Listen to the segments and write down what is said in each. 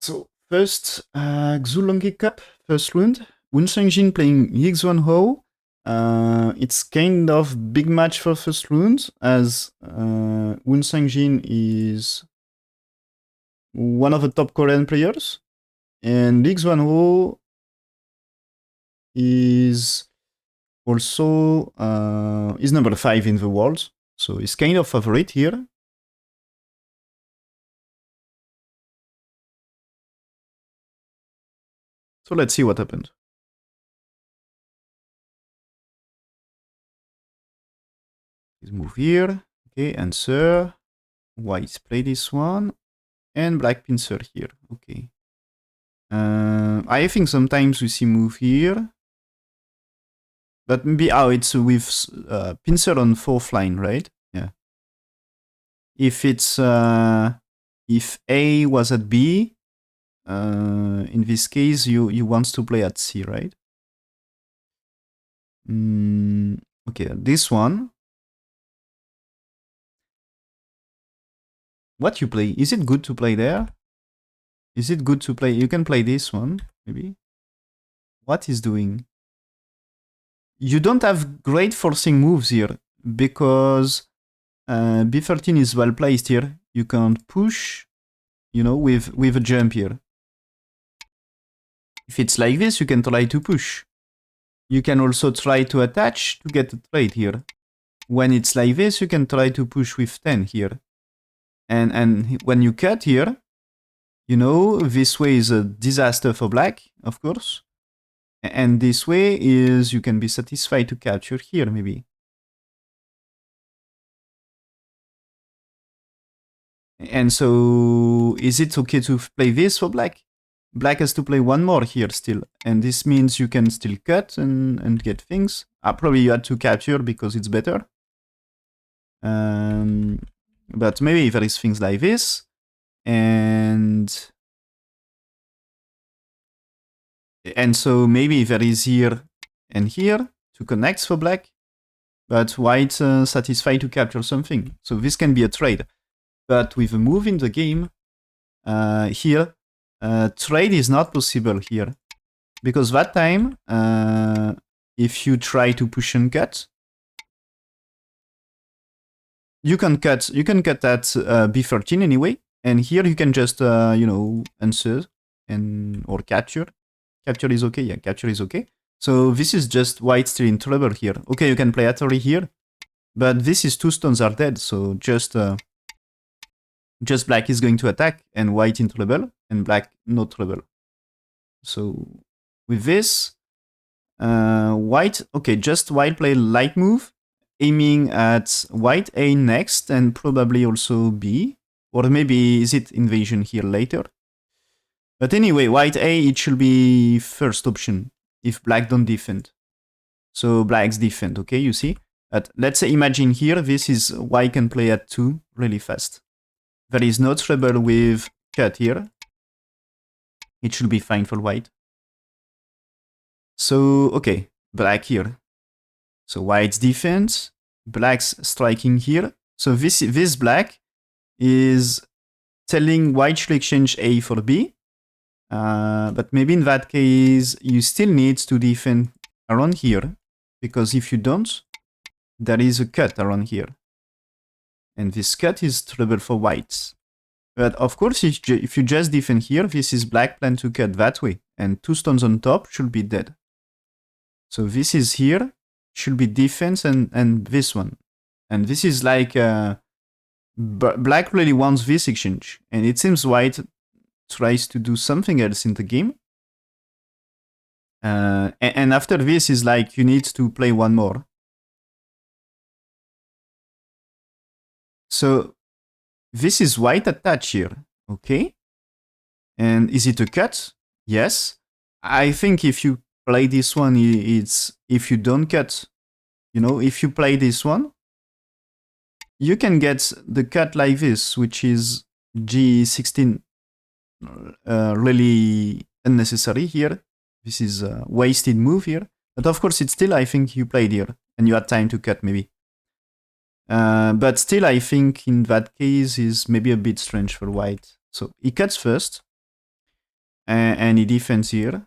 So first, Quzhou-Lanke Cup, first round. Sungjinn playing Li Xuanhao. It's kind of big match for first round, as Sungjinn is one of the top Korean players, and Li Xuanhao is also is number 5 in the world, so he's kind of favorite here. So let's see what happened. Let's move here. Okay, answer. White play this one. And black pincer here. Okay. I think sometimes we see move here. But maybe, it's with pincer on 4th line, right? Yeah. If it's, if A was at B, in this case, you want to play at C, right? Okay, this one. What you play? Is it good to play there? Is it good to play? You can play this one, maybe. What is doing? You don't have great forcing moves here, because B13 is well placed here. You can't push, with a jump here. If it's like this, you can try to push. You can also try to attach to get a trade here. When it's like this, you can try to push with 10 here. And when you cut here, this way is a disaster for black, of course. And this way is you can be satisfied to capture here, maybe. And so, is it okay to play this for black? Black has to play one more here still. And this means you can still cut and get things. Probably you had to capture because it's better. But maybe there is things like this. And so maybe there is here and here to connect for black. But white satisfied to capture something. So this can be a trade. But with a move in the game, here, trade is not possible here. Because that time, if you try to push and cut, you can cut at B13 anyway. And here you can just, answer or capture. Capture is okay. Yeah, capture is okay. So this is just white still in trouble here. Okay, you can play Atari here. But this is 2 stones are dead. So just black is going to attack and white in trouble and black no trouble. So with this, white, okay, just white play light move, aiming at white A next and probably also B, or maybe is it invasion here later. But anyway, white A, it should be first option if black don't defend. So black's defend, okay, you see? But let's say imagine here, this is white can play at 2 really fast. There is no trouble with cut here. It should be fine for white. So, okay, black here. So white's defense, black's striking here. So this black is telling white should exchange A for B. But maybe in that case, you still need to defend around here. Because if you don't, there is a cut around here. And this cut is trouble for whites. But of course, if you just defend here, this is black plan to cut that way. And 2 stones on top should be dead. So this is here, should be defense and this one. And this is like, black really wants this exchange. And it seems white tries to do something else in the game. And after this is like, you need to play one more. So this is white attach here, okay? And is it a cut? Yes. I think if you play this one, it's if you don't cut, if you play this one, you can get the cut like this, which is G16 really unnecessary here. This is a wasted move here. But of course, it's still, I think, you played here and you had time to cut maybe. But still, I think in that case is maybe a bit strange for white. So he cuts first. and he defends here.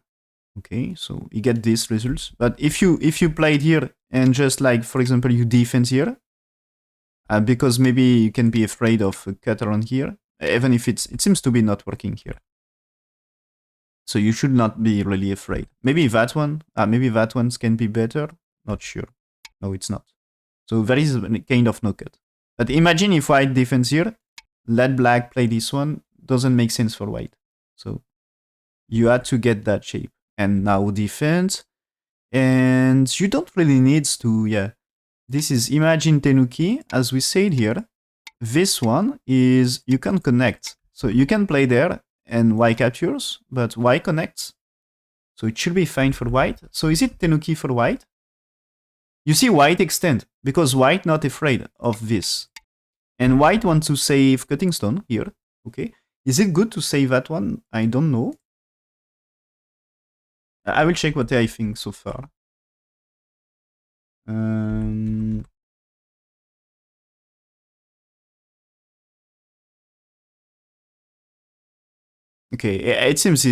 Okay, so you get these results. But if you played here and just like, for example, you defend here, because maybe you can be afraid of a cut around here, even if it seems to be not working here. So you should not be really afraid. Maybe that one can be better. Not sure. No, it's not. So there is a kind of no cut. But imagine if white defends here, let black play this one, doesn't make sense for white. So you had to get that shape. And now defense. And you don't really need to, yeah. This is imagine Tenuki, as we said here. This one is, you can connect. So you can play there and white captures, but white connects. So it should be fine for white. So is it Tenuki for white? You see white extend, because white not afraid of this. And white wants to save cutting stone here. Okay. Is it good to save that one? I don't know. I will check what I think so far. Okay, it seems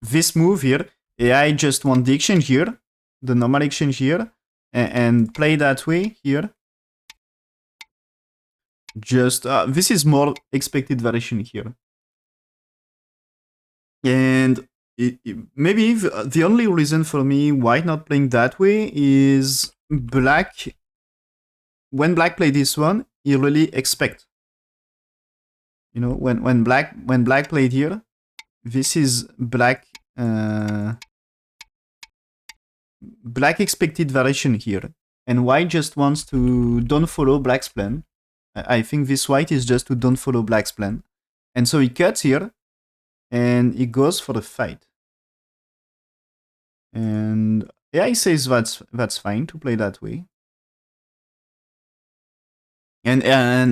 this move here, AI just want the exchange here, the normal exchange here, and play that way here. Just, this is more expected variation here. And maybe the only reason for me why not playing that way is black. When black play this one, you really expect. You know, when black played here, this is black. Black expected variation here, and white just wants to don't follow black's plan. I think this white is just to don't follow black's plan, and so he cuts here, and he goes for the fight. And AI says that's fine to play that way. And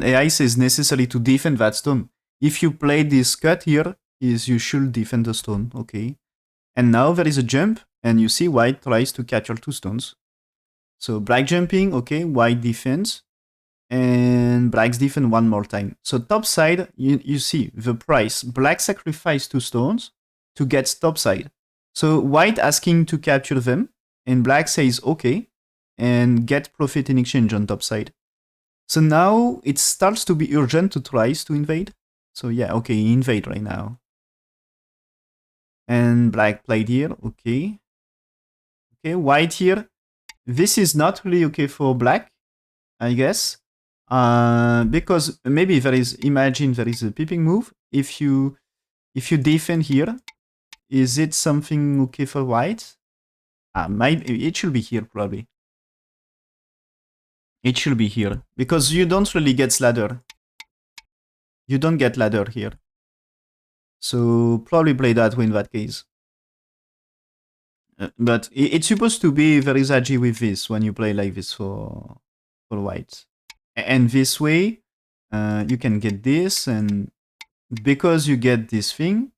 AI says necessary to defend that stone. If you play this cut here, is you should defend the stone, okay? And now there is a jump, and you see white tries to capture two stones. So black jumping, okay, white defends, and black's defend one more time. So top side, you see the price. Black sacrificed two stones to get top side. So white asking to capture them, and black says okay, and get profit in exchange on top side. So now it starts to be urgent to try to invade. So yeah, okay, invade right now. And black played here, okay. Okay, white here. This is not really okay for black, I guess. Because maybe there is, imagine there is a peeping move. If you defend here, is it something okay for white? It should be here probably. It should be here, because you don't really get ladder. You don't get ladder here. So probably play that way in that case. But it's supposed to be very edgy with this when you play like this for white. And this way, you can get this, and because you get this thing,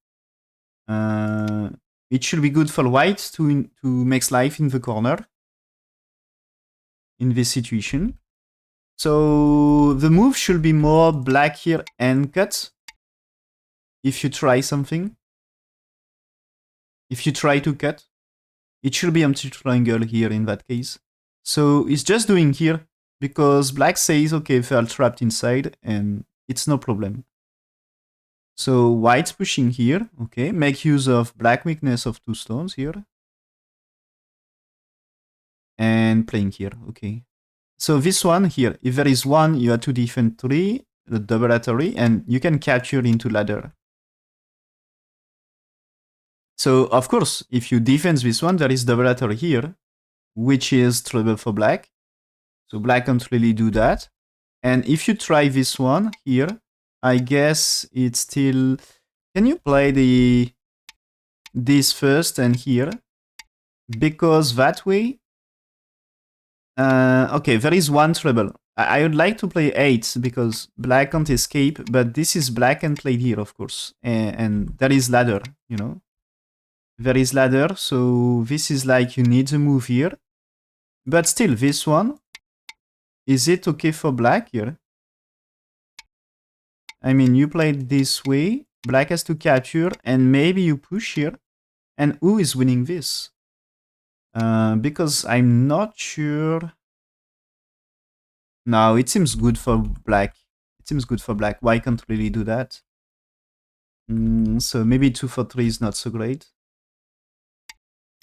it should be good for white to make life in the corner in this situation. So the move should be more black here and cut. If you try something, if you try to cut, it should be empty triangle here in that case. So it's just doing here because black says, okay, they are trapped inside and it's no problem. So white's pushing here, okay, make use of black weakness of two stones here. And playing here, okay. So this one here, if there is one, you have to defend 3, the double lattery, and you can capture into ladder. So of course, if you defend this one, there is double lattery here, which is trouble for black. So black can't really do that. And if you try this one here, I guess it's still... Can you play this first and here? Because that way... okay, there is one trouble. I would like to play 8 because black can't escape, but this is black and played here, of course. And there is ladder, you know? There is ladder, so this is like you need to move here. But still, this one, is it okay for black here? I mean, you played this way, Black has to capture, and maybe you push here. And who is winning this? Because I'm not sure. No, it seems good for black. It seems good for black. Why can't really do that? So maybe 2 for 3 is not so great.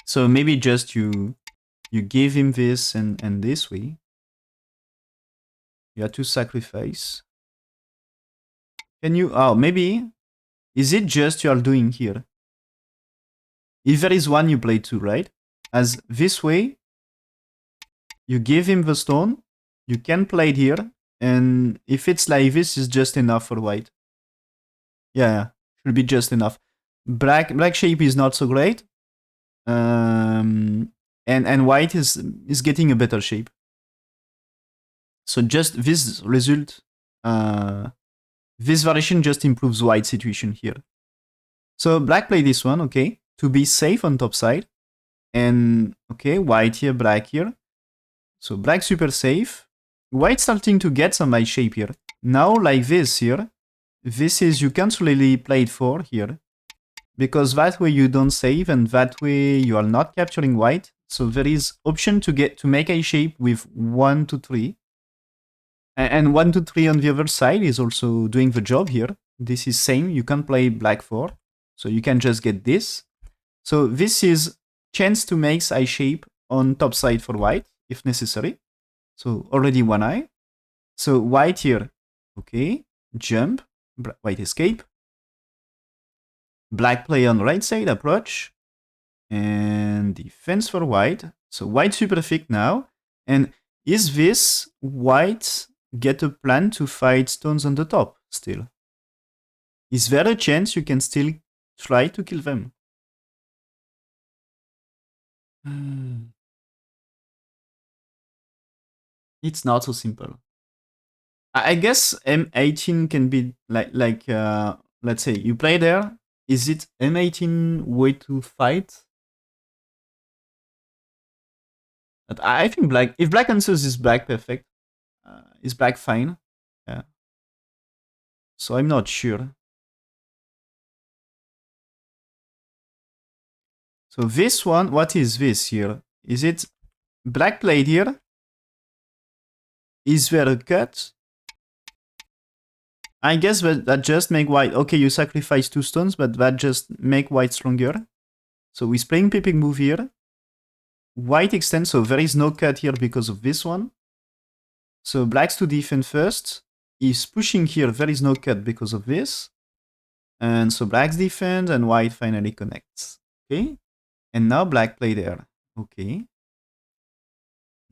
So maybe just you give him this and this way. You have to sacrifice. Can you? Oh, maybe. Is it just you are doing here? If there is one, you play 2, right? As this way, you give him the stone. You can play it here. And if it's like this, it's just enough for white. Yeah, should be just enough. Black shape is not so great. And white is getting a better shape. So just this result, this variation just improves white situation here. So black play this one, okay, to be safe on top side. And okay, white here, black here. So black super safe. White starting to get some white shape here. Now like this here, this is, you can't really play it 4 here. Because that way you don't save, and that way you are not capturing white. So there is option to make a shape with 1 to 3. And 1 to 3 on the other side is also doing the job here. This is same, you can play black 4. So you can just get this. So this is chance to make eye shape on top side for white, if necessary. So already 1 eye. So white here, okay, jump, white escape. Black play on right side, approach. And defense for white. So white super thick now. And is this white get a plan to fight stones on the top still? Is there a chance you can still try to kill them? It's not so simple. I guess M18 can be like let's say you play there. Is it M18 way to fight? But I think black. If black answers is black perfect, is black fine? Yeah. So I'm not sure. So this one, what is this here? Is it black played here? Is there a cut? I guess that just make white. Okay, you sacrifice 2 stones, but that just make white stronger. So he's playing Pipping move here. White extends, so there is no cut here because of this one. So black's to defend first. He's pushing here, there is no cut because of this. And so black's defend and white finally connects. Okay. And now black play there. Okay.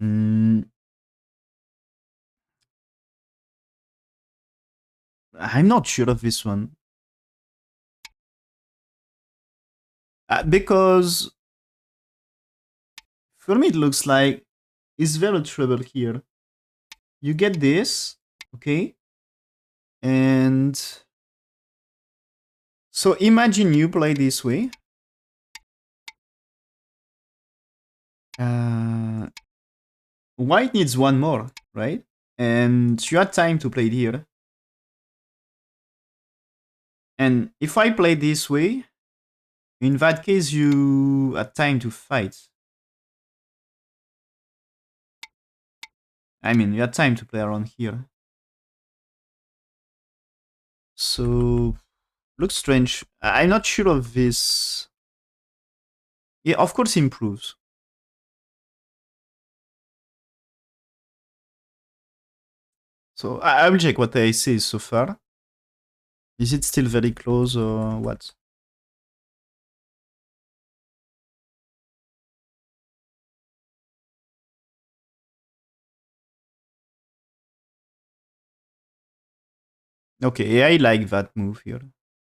I'm not sure of this one. Because for me it looks like, is there a trouble here? You get this, okay? And so imagine you play this way. White needs 1 more, right? And you had time to play it here. And if I play this way, in that case, you had time to fight. I mean, you had time to play around here. So, looks strange. I'm not sure of this. Yeah, of course improves. So, I will check what I see so far. Is it still very close or what? Okay, I like that move here.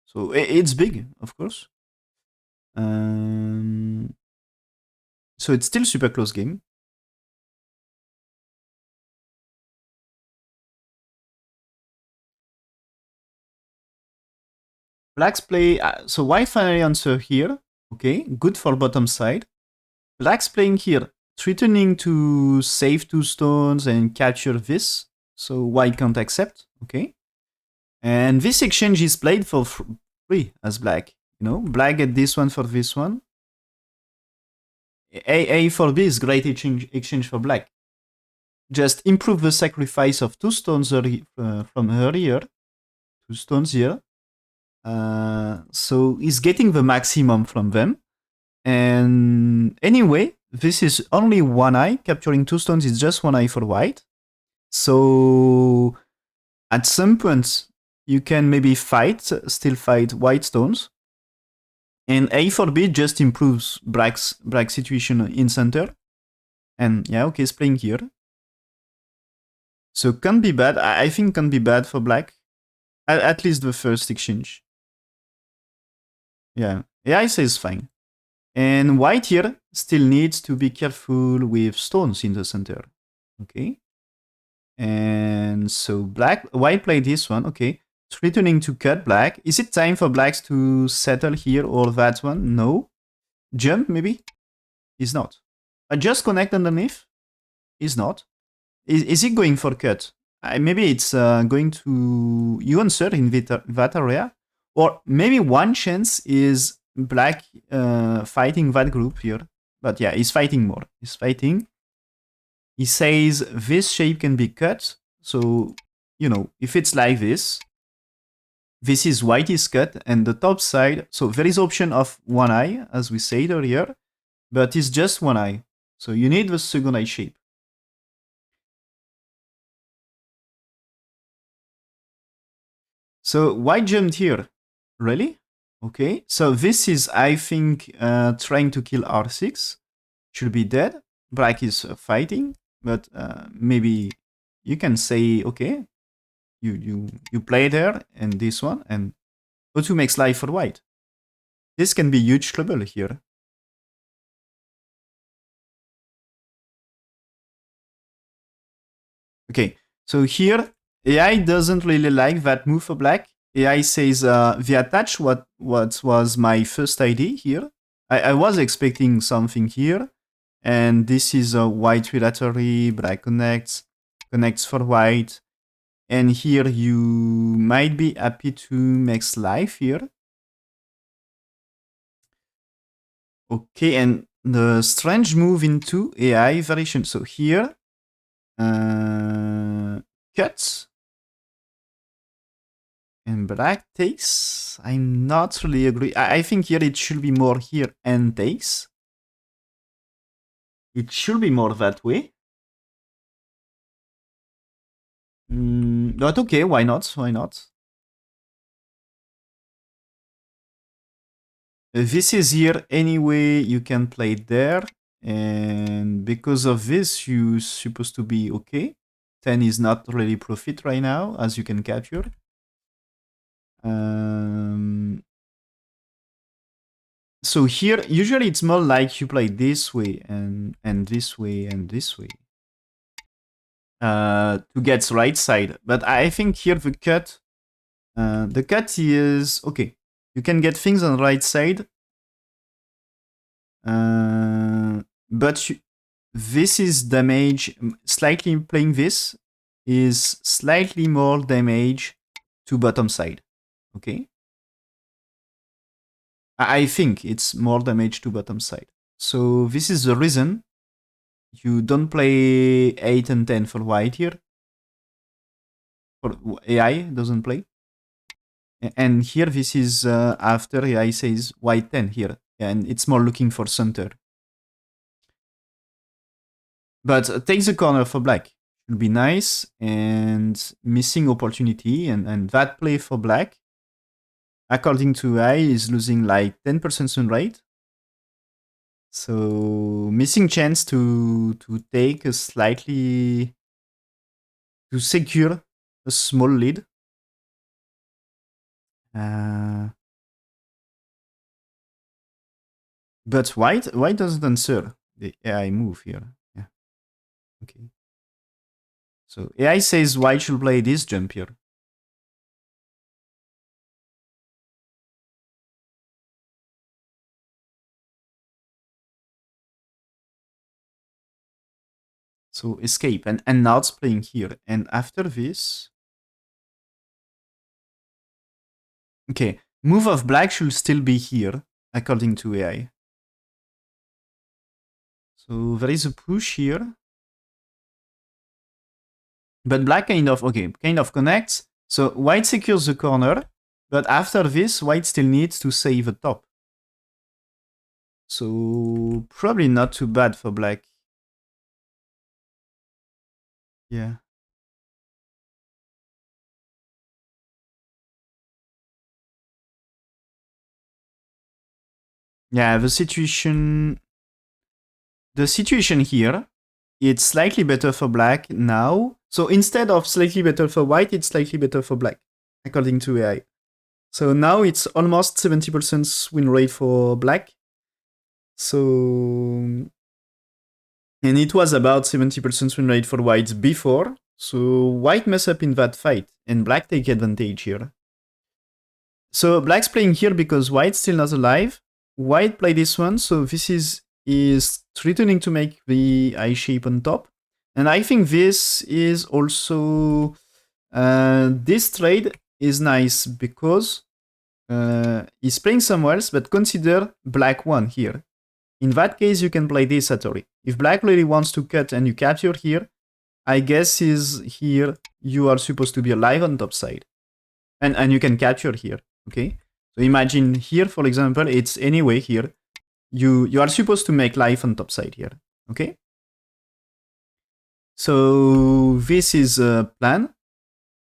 So it's big, of course. So it's still super close game. Black's play, so white finally answer here. Okay, good for bottom side. Black's playing here, threatening to save 2 stones and capture this. So white can't accept, okay. And this exchange is played for free as black. You know, black get this one for this one. A for B is great exchange for black. Just improve the sacrifice of 2 stones from earlier. 2 stones here. So he's getting the maximum from them. And anyway, this is only 1 eye. Capturing 2 stones is just 1 eye for white. So at some point, you can maybe still fight white stones. And A for B just improves black's situation in center. And yeah, okay, it's playing here. So can be bad. I think can be bad for black. At least the first exchange. Yeah, I say it's fine. And white here still needs to be careful with stones in the center. Okay. And so white played this one. Okay. It's returning to cut black. Is it time for blacks to settle here or that one? No. Jump, maybe? Is not. Just connect underneath? Is not. Is it going for cut? Maybe it's going to you answer in that area. Or maybe one chance is black fighting that group here. But yeah, he's fighting more. He's fighting. He says this shape can be cut. So, you know, if it's like this is white is cut and the top side. So there is option of 1 eye, as we said earlier, but it's just 1 eye. So you need the second eye shape. So white jumped here. Really? Okay. So this is, I think, trying to kill R6. Should be dead. Black is fighting, but maybe you can say, okay, you play there and this one, and O2 makes life for white. This can be huge trouble here. Okay, so here AI doesn't really like that move for black. AI says the attach what was my first idea here. I was expecting something here, and this is a white relatory, black connects for white, and here you might be happy to make life here. Okay, and the strange move into AI variation. So here, cuts. And black takes. I'm not really agree. I think here it should be more here and takes. It should be more that way. But okay, why not? Why not? This is here anyway. You can play it there. And because of this, you're supposed to be okay. 10 is not really profit right now, as you can capture. So here, usually it's more like you play this way and this way and this way to get right side. But I think here the cut is okay. You can get things on the right side, but this is damage. Slightly playing this is slightly more damage to bottom side. Okay. I think it's more damage to bottom side. So this is the reason you don't play 8 and 10 for white here. For AI doesn't play. And here this is after AI says white 10 here. And it's more looking for center. But take the corner for black. Should be nice. And missing opportunity. And that play for black, according to AI, is losing like 10% soon rate. So missing chance to take a slightly, to secure a small lead. But white doesn't answer the AI move here. Yeah. Okay. So AI says white should play this jump here. So escape, and now it's playing here. And after this, okay, Move of black should still be here, according to AI. So there is a push here. But black kind of connects. So white secures the corner, but after this, white still needs to save the top. So probably not too bad for black. Yeah. Yeah, the situation here, it's slightly better for black now. So instead of slightly better for white, it's slightly better for black, according to AI. So now it's almost 70% win rate for black. So, and it was about 70% win rate for white before. So white mess up in that fight, and black take advantage here. So black's playing here because white's still not alive. White play this one, so this is threatening to make the eye shape on top. And I think this is also this trade is nice because he's playing somewhere else, but consider black one here. In that case, you can play this Hattori. If black really wants to cut and you capture here, I guess is here you are supposed to be alive on top side. And you can capture here, okay? So imagine here, for example, it's anyway here. You are supposed to make life on top side here, okay? So this is a plan.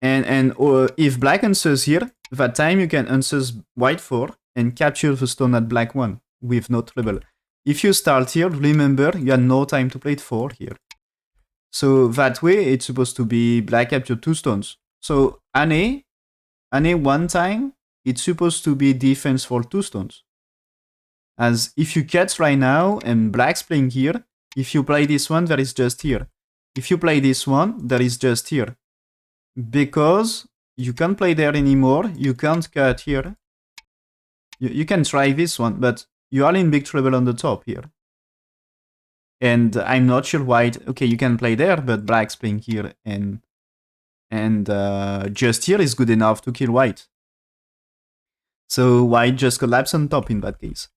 And if black answers here, that time you can answer white 4 and capture the stone at black 1 with no trouble. If you start here, remember you had no time to play it 4 here. So that way it's supposed to be black capture 2 stones. So Ane one time, it's supposed to be defense for 2 stones. As if you cut right now and black's playing here, if you play this one, there is just here. If you play this one, there is just here. Because you can't play there anymore, you can't cut here. You can try this one, but you are in big trouble on the top here. And I'm not sure white, okay, you can play there, but black's playing here, and just here is good enough to kill white. So white just collapse on top in that case.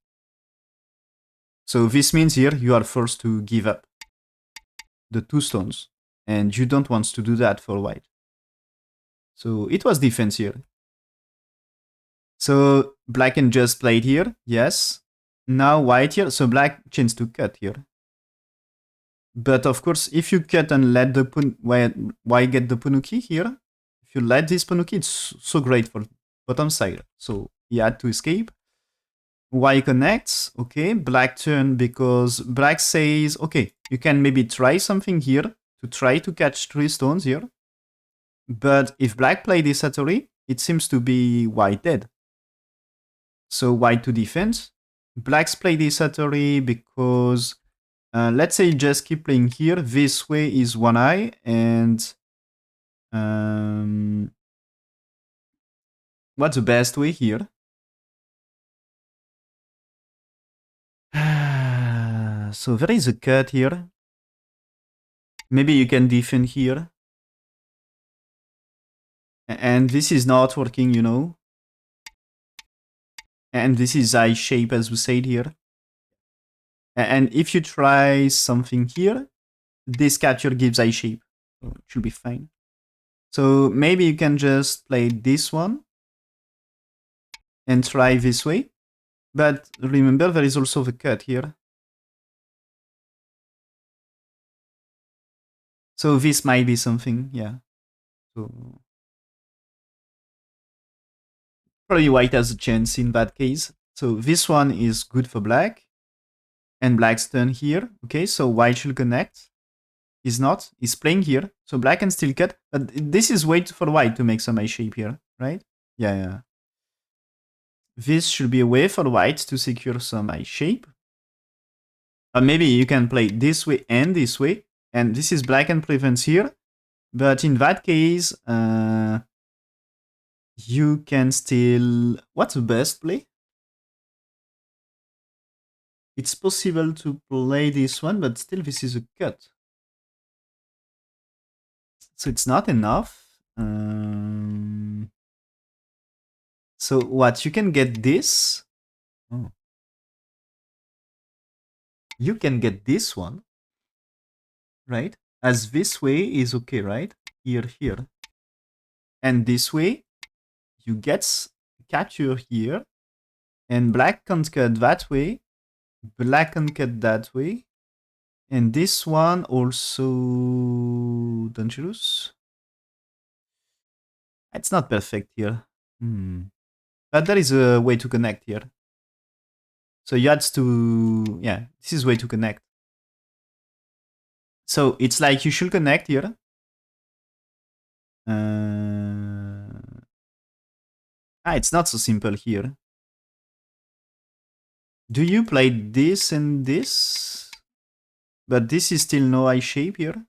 So this means here you are forced to give up the 2 stones, and you don't want to do that for white. So it was defense here. So black can just play it here, yes. Now white here, so black chance to cut here. But of course, if you cut and let the why get the Punuki here? If you let this Punuki, it's so great for bottom side. So he had to escape. Y connects, okay, black turn because black says, okay, you can maybe try something here to try to catch 3 stones here. But if black play this Hattori, it seems to be white dead. So white to defense. Black's play this Hattori because let's say just keep playing here. This way is one eye and what's the best way here? So there is a cut here. Maybe you can defend here. And this is not working, you know. And this is eye shape as we said here. And if you try something here, this capture gives eye shape. So it should be fine. So maybe you can just play this one and try this way. But remember, there is also the cut here. So this might be something, yeah. So probably white has a chance in that case. So this one is good for black. And black's turn here. Okay, so white should connect. He's not. He's playing here. So black can still cut. But this is wait for white to make some eye shape here, right? Yeah. This should be a way for white to secure some eye shape. Or maybe you can play this way and this way. And this is black and prevents here. But in that case, you can still... What's the best play? It's possible to play this one, but still this is a cut. So it's not enough. So what? You can get this. Oh. You can get this one, right? As this way is okay, right? Here. And this way, you get capture here. And black can't cut that way. Black can cut that way. And this one also dangerous. It's not perfect here. But there is a way to connect here. So you had to, yeah, this is way to connect. So it's like you should connect here. It's not so simple here. Do you play this and this? But this is still no I shape here.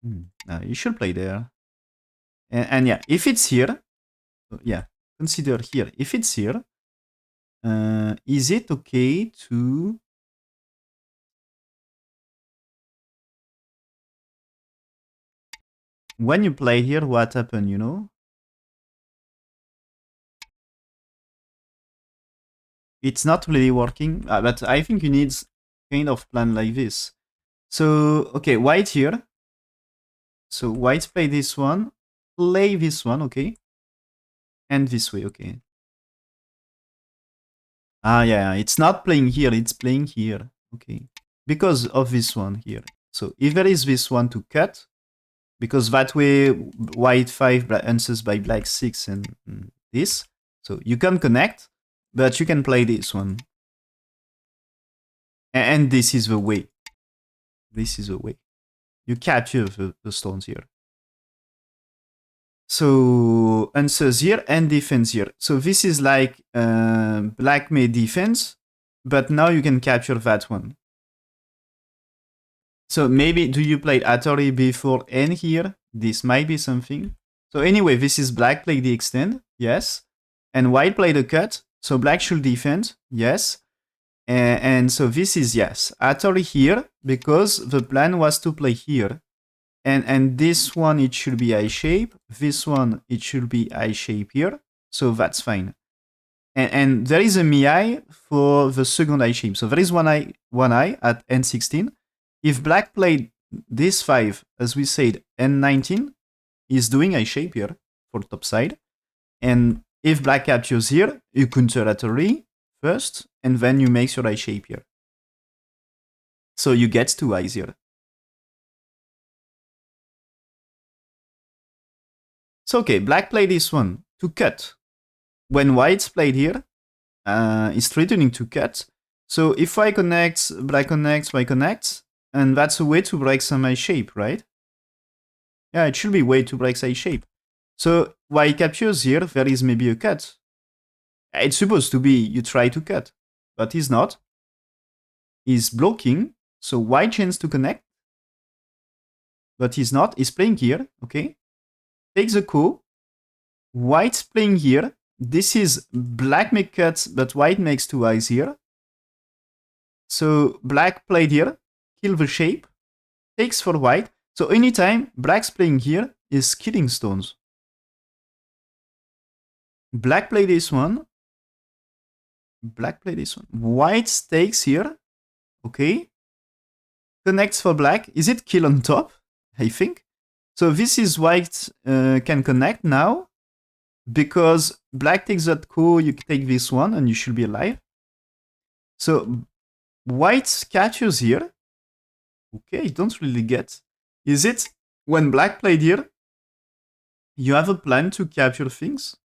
No, you should play there. And yeah, if it's here, yeah, consider here. If it's here, is it okay to... When you play here, what happened, you know? It's not really working, but I think you need kind of plan like this. So, okay, white here. So white play this one, play this one, okay? And this way, okay. Yeah, it's not playing here, it's playing here, okay. Because of this one here. So if there is this one to cut, because that way white 5 answers by black 6 and this. So you can connect, but you can play this one. And this is the way. This is the way. You capture the stones here. So answers here and defense here. So this is like black made defense, but now you can capture that one. So maybe do you play Atari before and here? This might be something. So anyway, this is black play the extend, yes. And white play the cut, so black should defend, yes. And so this is yes. Atari here, because the plan was to play here. And this one, it should be I shape. This one, it should be I shape here. So that's fine. And there is a mi for the second I shape. So there is one I at N16. If black played this 5, as we said, N19 is doing I shape here for top side. And if black captures here, you counter Atari first, and then you make your I shape here. So you get 2 I's here. So okay, black played this one to cut. When white's played here, it's threatening to cut. So if I connect, black connects, white connects, and that's a way to break some I shape, right? Yeah, it should be a way to break I shape. So white captures here, there is maybe a cut. It's supposed to be you try to cut, but he's not. He's blocking, so white chance to connect, but he's not. He's playing here, okay? Takes a coup. White's playing here. This is black make cuts, but white makes 2 I's here. So black played here, kill the shape, takes for white. So anytime black's playing here is killing stones. Black play this one. Black play this one. White takes here. Okay. Connects for black. Is it kill on top? I think. So this is white can connect now. Because black takes that coup, you take this one and you should be alive. So white catches here. Okay, don't really get. Is it when black played here, you have a plan to capture things?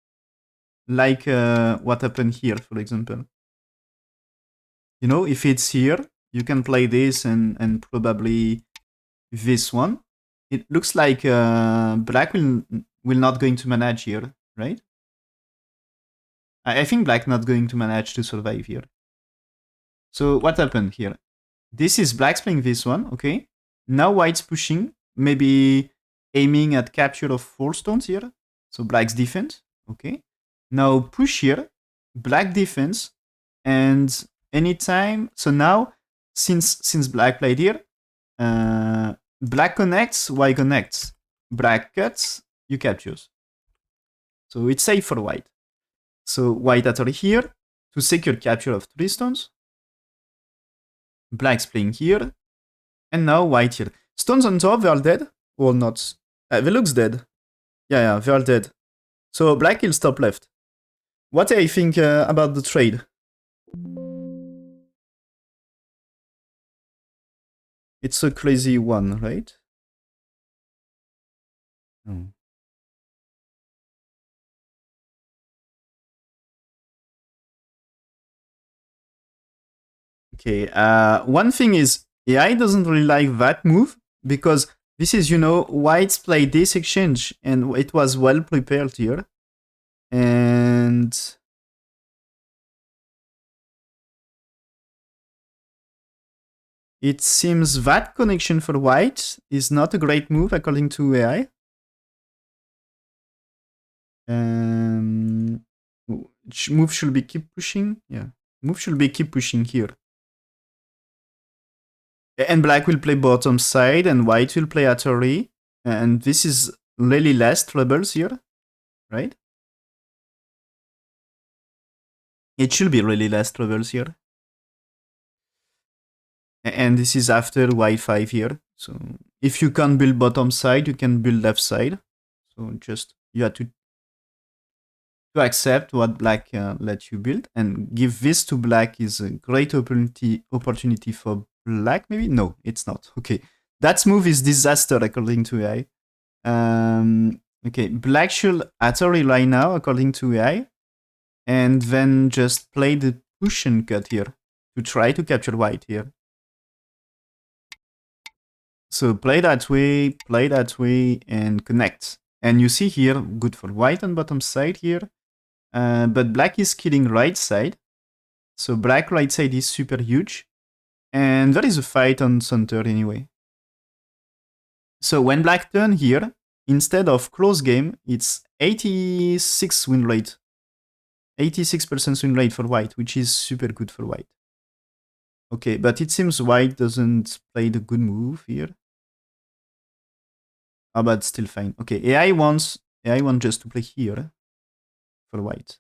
Like what happened here, for example. You know, if it's here, you can play this and probably this one. It looks like black will not going to manage here, right? I think black not going to manage to survive here. So what happened here? This is black's playing this one, okay? Now white's pushing, maybe aiming at capture of 4 stones here. So black's defense, okay? Now push here, black defense, and anytime, so now, since black played here, black connects, white connects. Black cuts, you captures. So it's safe for white. So white Atari here to secure capture of 3 stones. Black's playing here. And now white here. Stones on top, they are dead or not? They looks dead. Yeah, they are dead. So black will stop left. What I think about the trade? It's a crazy one, right? Oh. Okay, one thing is AI doesn't really like that move because this is, whites play this exchange and it was well prepared here. And it seems that connection for white is not a great move according to AI. Move should be keep pushing. Yeah, move should be keep pushing here. And black will play bottom side and white will play Atari. And this is really less troubles here, right? It should be really less troubles here. And this is after white 5 here. So if you can't build bottom side, you can build left side. So just you have to accept what black let you build and give this to black is a great opportunity for black. Maybe no, it's not. Okay, that move is disaster according to AI. Okay, black should Atari right now according to AI, and then just play the push and cut here to try to capture white here. So play that way, and connect. And you see here, good for white on bottom side here. But black is killing right side. So black right side is super huge. And there is a fight on center anyway. So when black turn here, instead of close game, it's 86 win rate. 86% win rate for white, which is super good for white. Okay, but it seems white doesn't play the good move here. Oh, but still fine. Okay, AI wants just to play here for white.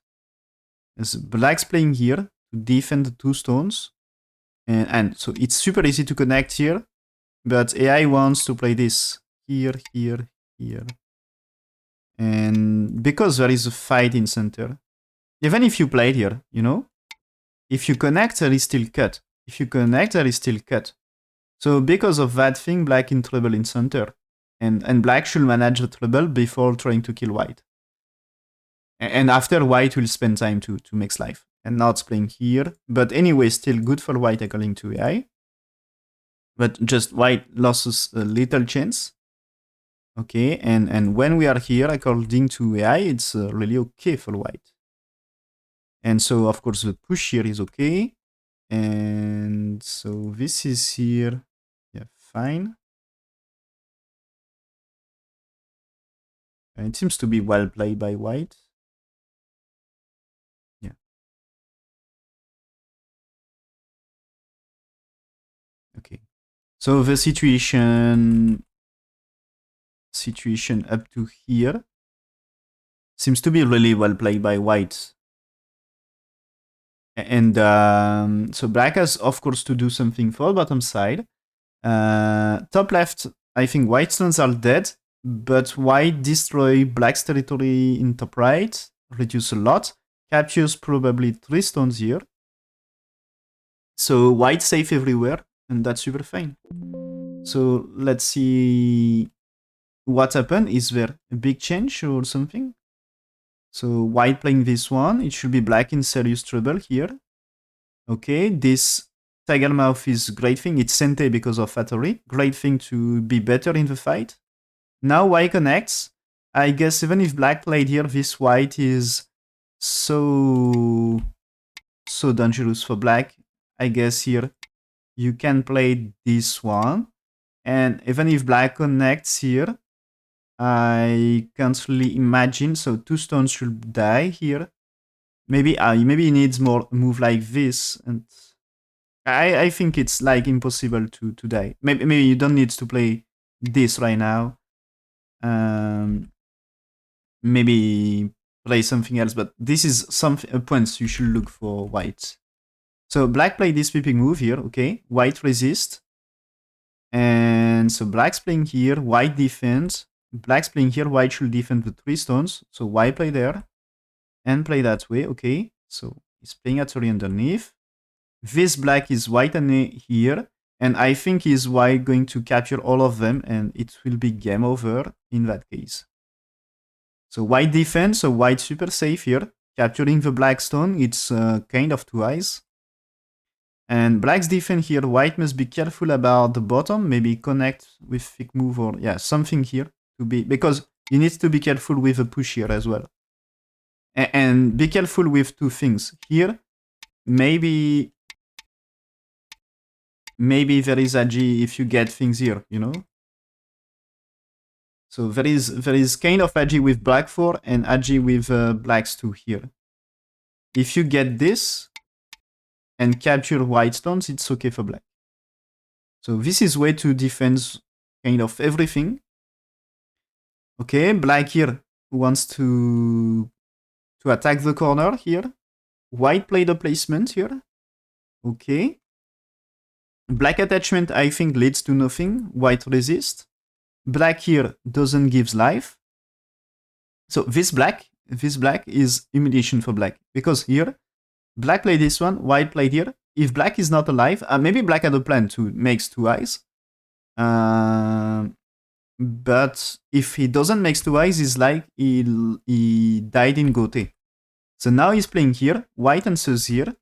As black's playing here to defend the 2 stones. And so it's super easy to connect here. But AI wants to play this here, here, here. And because there is a fight in center, even if you played here, if you connect, there is still cut. If you connect, there is still cut. So because of that thing, black in trouble in center. And black should manage the trouble before trying to kill white. And after, white will spend time to make life. And now it's playing here. But anyway, still good for white according to AI. But just white loses a little chance. Okay, and when we are here, according to AI, it's really okay for white. And so, of course, the push here is okay. And so this is here. Yeah, fine. And it seems to be well played by white. Yeah. Okay. So the situation up to here seems to be really well played by white. And so black has, of course, to do something for bottom side. Top left, I think white stones are dead, but white destroy black's territory in top right, reduce a lot, captures probably 3 stones here. So white safe everywhere, and that's super fine. So let's see what happened. Is there a big change or something? So white playing this one, it should be black in serious trouble here. Okay, this tiger mouth is great thing. It's Sente because of Atari. Great thing to be better in the fight. Now white connects. I guess even if black played here, this white is so dangerous for black. I guess here you can play this one. And even if black connects here, I can't really imagine. So 2 stones should die here. Maybe he needs more move like this, and I think it's like impossible to die. Maybe you don't need to play this right now. Maybe play something else, but this is a point you should look for white. So black played this sweeping move here, okay? White resist. And so black's playing here, white defends. Black's playing here, white should defend with 3 stones. So white play there and play that way, okay? So he's playing actually underneath. This black is white and here. And I think is white going to capture all of them and it will be game over in that case. So white defense, so white super safe here. Capturing the black stone, it's kind of 2 eyes. And black's defense here, white must be careful about the bottom, maybe connect with thick move or yeah, something here to be, because you need to be careful with the push here as well. And be careful with 2 things. Here, maybe there is agi if you get things here, you know? So there is kind of agi with black 4 and agi with blacks 2 here. If you get this and capture white stones, it's okay for black. So this is way to defend kind of everything. Okay, black here wants to attack the corner here. White played a placement here. Okay. Black attachment, I think, leads to nothing. White resist. Black here doesn't give life. So this black is humiliation for black. Because here, black played this one, white played here. If black is not alive, maybe black had a plan to make 2 eyes. But if he doesn't make 2 eyes, it's like he died in Gote. So now he's playing here. White answers here.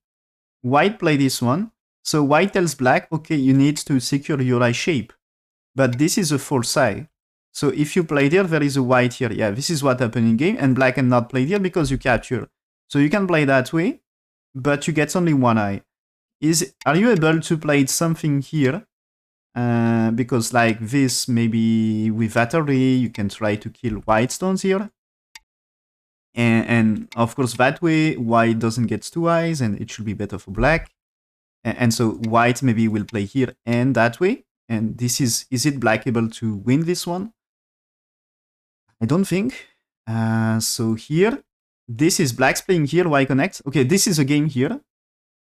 White play this one. So white tells black, okay, you need to secure your eye shape. But this is a false eye. So if you play there, there is a white here. Yeah, this is what happened in game. And black cannot play here because you capture. So you can play that way, but you get only 1 eye. Are you able to play something here? Because like this, maybe with Atari, you can try to kill white stones here. And of course, that way, white doesn't get 2 eyes, and it should be better for black. And so white maybe will play here and that way. And this is it black able to win this one? I don't think. So here, this is black's playing here, white connects. Okay, this is a game here.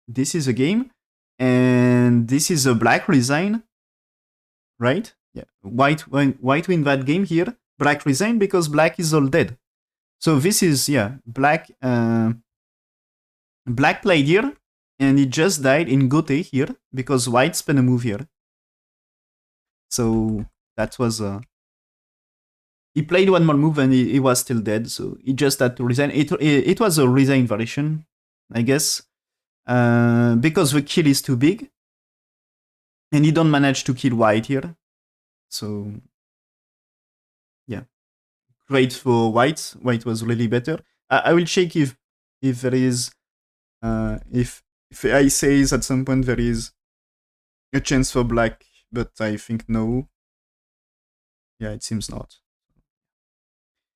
This is a game. And this is a black resign. Right? Yeah. White win that game here. Black resign because black is all dead. So this is, yeah, black played here. And he just died in Gote here because white spent a move here. So that was he played 1 more move and he was still dead. So he just had to resign. It was a resign variation, I guess, because the kill is too big, and he don't manage to kill white here. So yeah, great for white. White was really better. I will check if there is if I says at some point there is a chance for black, but I think no. Yeah, it seems not.